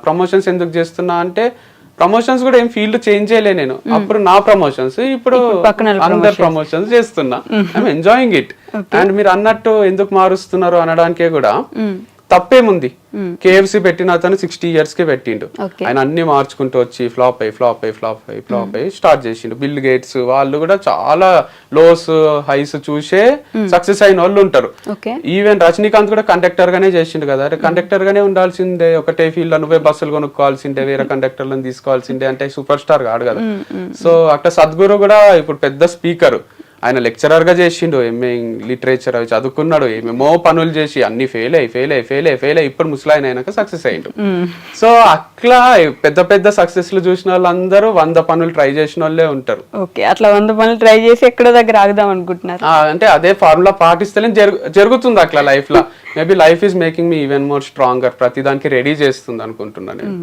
Promotions ఎందుకు చేస్తున్నా అంటే ప్రమోషన్స్ కూడా ఏం ఫీల్డ్ చేంజ్ చేయలే నేను. అప్పుడు నా ప్రమోషన్స్, ఇప్పుడు అందరు ప్రమోషన్స్ చేస్తున్నా. I'm enjoying it. అండ్ మీరు అన్నట్టు ఎందుకు మారుస్తున్నారు అనడానికే కూడా తప్పేముంది. కేఎఫ్సి పెట్టిన అతను 60 years కి పెట్టిండు. ఆయన అన్ని మార్చుకుంటూ వచ్చి ఫ్లాప్ అయ్యి స్టార్ట్ చేసిండు. బిల్ గేట్స్ వాళ్ళు కూడా చాలా లోస్ హైస్ చూసే సక్సెస్ అయిన వాళ్ళు ఉంటారు. ఈవెన్ రజనీకాంత్ కూడా కండక్టర్ గానే చేసిండు కదా. కండక్టర్ గానే ఉండాల్సిందే, ఒకటే ఫీల్డ్ లో నువ్వే బస్సులు కొనుక్కోవాల్సిందే, వేరే కండక్టర్లను తీసుకోవాల్సిందే అంటే సూపర్ స్టార్ కాదు కదా. సో అట్లా సద్గురు కూడా ఇప్పుడు పెద్ద స్పీకర్, ఆయన లెక్చరర్ గా చేసిండు, ఎంఏ లిటరేచర్ అవి చదువుకున్నాడు, ఏమేమో పనులు చేసి అన్ని ఫెయిల్ అయ్యి ఇప్పుడు ముసలాయన అయినాక సక్సెస్ అయ్యిండు. సో అట్లా పెద్ద పెద్ద సక్సెస్ లు చూసిన వాళ్ళందరూ 100 పనులు ట్రై చేసిన వాళ్ళే ఉంటారు. అట్లా 100 పనులు ట్రై చేసి ఎక్కడో దగ్గర ఆగుదాం అనుకుంటున్నారు అంటే అదే ఫార్ములా పాటిస్తేనే జరుగుతుంది అట్లా లైఫ్ లో. Maybe life is making me even more stronger, ప్రతి దానికి రెడీ చేస్తుంది అనుకుంటున్నాను నేను.